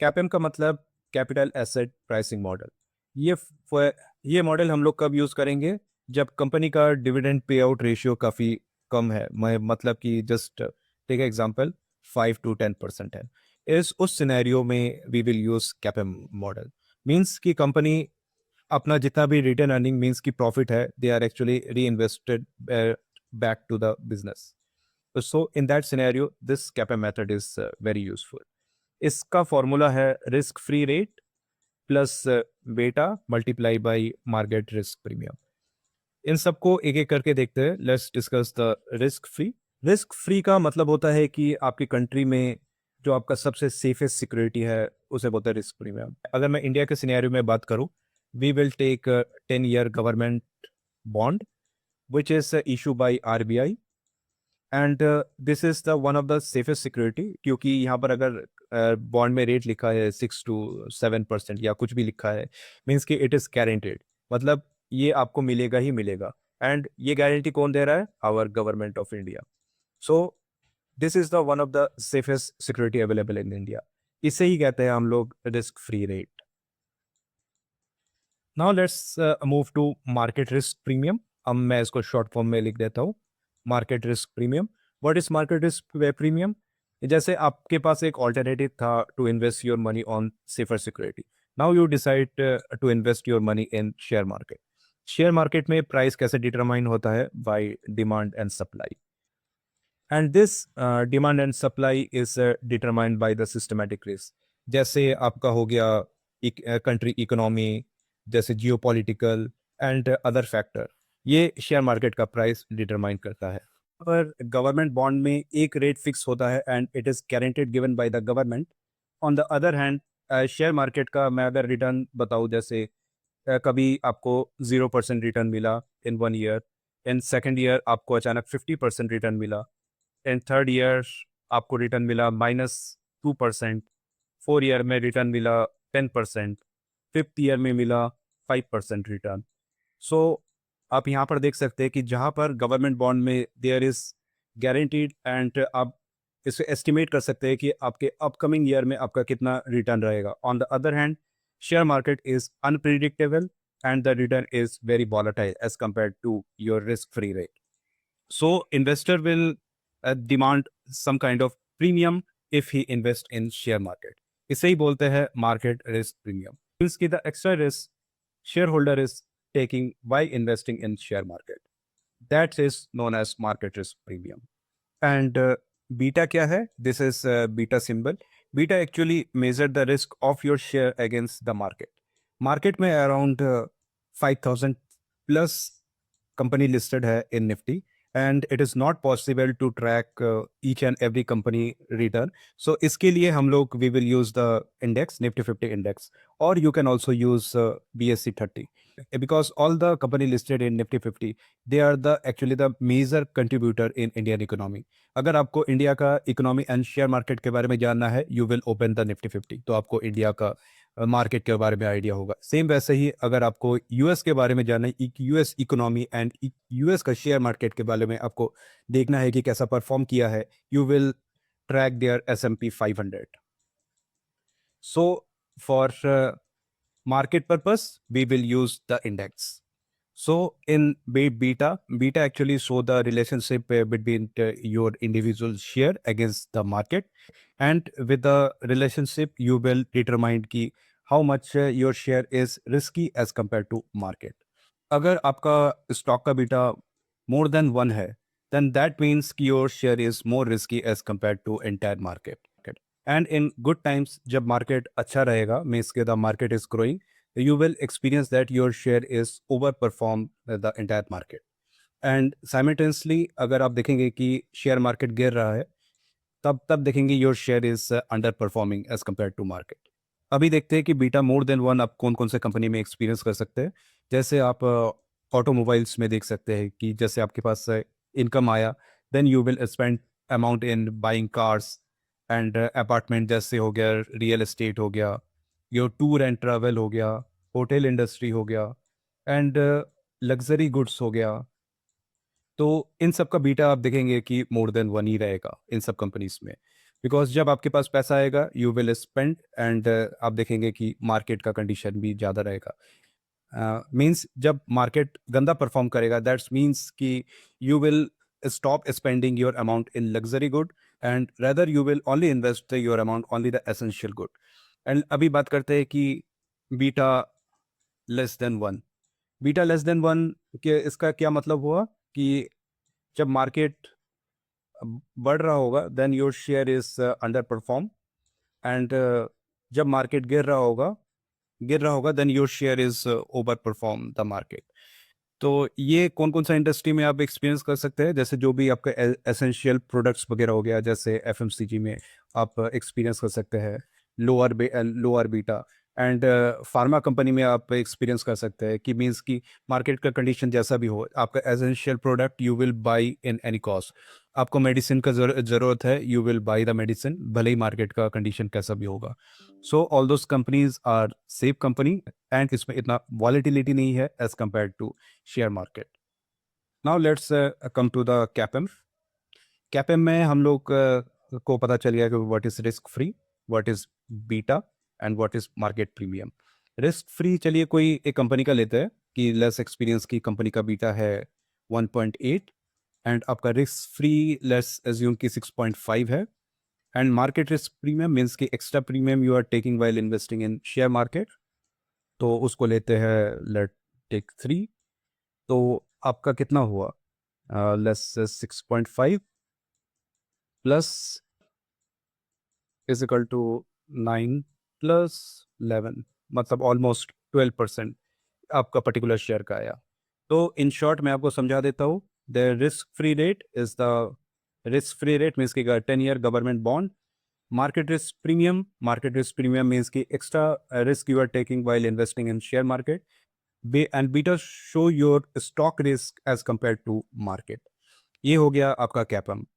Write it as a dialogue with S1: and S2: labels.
S1: कैपेम का मतलब capital asset pricing model. ये फ- ये मॉडल हम लोग कब यूज़ करेंगे? जब कंपनी का डिविडेंड पे आउट रेशियो काफ़ी कम है। मैं मतलब कि जस्ट टेक एग्जांपल 5 to 10% है। इस उस सिनेरियो में we will use CAPM model. Means कि कंपनी अपना जितना भी रिटर्न अर्निंग मींस की प्रॉफिट है, they are actually reinvested back to the business. So in that scenario this CAPM method is very useful. इसका formula है risk free rate plus beta multiply by market risk premium. इन सबको एक एक करके देखते हैं। Let's discuss the risk free. Risk free का मतलब होता है कि आपकी कंट्री में जो आपका सबसे सेफेस्ट सिक्योरिटी है उसे बोलते हैं रिस्क प्रीमियम। अगर मैं इंडिया के सिनेरियो में बात करूं, we will take 10 year government bond which is issue by RBI and this is the one of the safest security, क्योंकि यहाँ पर अगर बॉन्ड में रेट लिखा है 6 to 7% या कुछ भी लिखा है, मीन्स कि इट इज गारंटेड। मतलब ये आपको मिलेगा ही मिलेगा। एंड ये गारंटी कौन दे रहा है? Our government of India. So this is the one of the safest security available in India. इसे ही कहते हैं हम लोग risk free rate. Now let's move to market risk premium. अब मैं इसको शॉर्ट फॉर्म में लिख देता हूँ, market risk premium. What is market risk premium? जैसे आपके पास एक ऑल्टरनेटिव था to invest your money on safer security. Now you decide to invest your money in share market. Share market में प्राइस कैसे डिटरमाइन होता है? By demand and supply. And this demand and supply is determined by the systematic risk. जैसे आपका हो गया country economy, जैसे geopolitical and other factor, ये शेयर मार्केट का प्राइस डिटरमाइन करता है। पर गवर्नमेंट बॉन्ड में एक रेट फिक्स होता है and it is guaranteed given by the government. On the other hand share market का मैं अगर रिटर्न बताऊं, जैसे कभी आपको 0% रिटर्न मिला इन 1 year, इन सेकेंड ईयर आपको अचानक 50% रिटर्न मिला, इन थर्ड ईयर आपको रिटर्न मिला -2%, 4 year में रिटर्न मिला 10%, फिफ्थ ईयर में मिला 5% रिटर्न। सो आप यहाँ पर देख सकते हैं कि जहाँ पर गवर्नमेंट बॉन्ड में देयर इज गारंटीड एंड आप इसे एस्टिमेट कर सकते हैं कि आपके अपकमिंग ईयर में आपका कितना रिटर्न रहेगा। On the other hand share market is unpredictable and the return is very volatile as compared to your risk free rate. So investor will demand some kind of premium if he invest in share market. इसे ही बोलते हैं market risk premium. Means की the extra risk shareholder is taking by investing in share market. That is known as market risk premium. And beta क्या है? This is beta symbol. Beta actually measure the risk of your share against the market. Market में around 5,000 plus company listed है in Nifty, and it is not possible to track each and every company return. So इसके लिए हम लोग we will use the index Nifty 50 index, or you can also use BSE 30, because all the company listed in Nifty 50, they are the actually the major contributor in Indian economy. अगर आपको India का economy and share market के बारे में जानना है, you will open the Nifty 50, तो आपको इंडिया का मार्केट के बारे में आइडिया होगा। सेम वैसे ही अगर आपको यूएस के बारे में जानना है, यूएस इकोनॉमी एंड यूएस का शेयर मार्केट के बारे में आपको देखना है कि कैसा परफॉर्म किया है, you will track their S&P 500। So for market purpose we will use the index. So in beta actually show the relationship between your individual share against the market, and with the relationship you will determine ki how much your share is risky as compared to market. अगर आपका stock का beta more than 1 है, then that means कि your share is more risky as compared to entire market. And in good times, जब market अच्छा रहेगा, means कि the market is growing, you will experience that your share is overperform the entire market. And simultaneously अगर आप देखेंगे कि share market गिर रहा है, तब देखेंगे your share is underperforming as compare to market. अभी देखते हैं कि बीटा मोर देन 1 आप कौन कौन से कंपनी में एक्सपीरियंस कर सकते हैं। जैसे आप ऑटोमोबाइल्स में देख सकते हैं कि जैसे आपके पास इनकम आया, then you will spend amount in buying cars and apartment, जैसे हो गया रियल एस्टेट हो गया, योर टूर एंड ट्रैवल हो गया, होटल इंडस्ट्री हो गया, एंड लग्जरी गुड्स हो गया। तो इन सब का बीटा आप देखेंगे कि मोर देन 1 ही रहेगा इन सब कंपनीज में। बिकॉज जब आपके पास पैसा आएगा यू विल स्पेंड एंड आप देखेंगे कि मार्केट का कंडीशन भी ज़्यादा रहेगा. मीन्स जब मार्केट गंदा परफॉर्म करेगा दैट्स मीन्स कि you will stop spending your amount in luxury good and rather you will only invest your amount only the essential good. And अभी बात करते हैं कि beta less than one. Beta less than one के इसका क्या मतलब हुआ कि जब मार्केट बढ़ रहा होगा then your share is under perform and जब मार्केट गिर रहा होगा then your share is over perform the market. तो ये कौन कौन सा इंडस्ट्री में आप एक्सपीरियंस कर सकते हैं, जैसे जो भी आपका एसेंशियल प्रोडक्ट्स वगैरह हो गया, जैसे एफएमसीजी में आप एक्सपीरियंस कर सकते हैं lower beta and pharma company में आप एक्सपीरियंस कर सकते हैं कि मीन्स कि मार्केट का कंडीशन जैसा भी हो आपका essential product you will buy in any cost. आपको मेडिसिन का ज़रूरत है you will buy the medicine भले ही मार्केट का कंडीशन कैसा भी होगा. So all those companies are safe company and इसमें इतना वॉलेटिलिटी नहीं है as compare to share market. Now let's come to the CAPM. CAPM में हम लोग को पता चल गया कि what is risk free, what is beta and what is market premium. Risk free चलिए कोई एक कंपनी का लेते हैं कि लेस एक्सपीरियंस की कंपनी का बीटा है 1.8 एंड आपका रिस्क फ्री लेस एज्यूम की 6.5 है. And market risk premium means कि extra premium you are taking while investing in share market, तो उसको लेते हैं लेट टेक 3. तो आपका कितना हुआ, less 6.5 plus is equal to 9 plus 11 मतलब ऑलमोस्ट 12% आपका पर्टिकुलर शेयर का आया. तो इन शॉर्ट मैं आपको समझा देता हूँ. The risk free rate is the risk free rate means की 10-year government bond. market risk premium means ki extra risk you are taking while investing in share market, and beta show your stock risk as compared to market. ये हो गया आपका कैपम.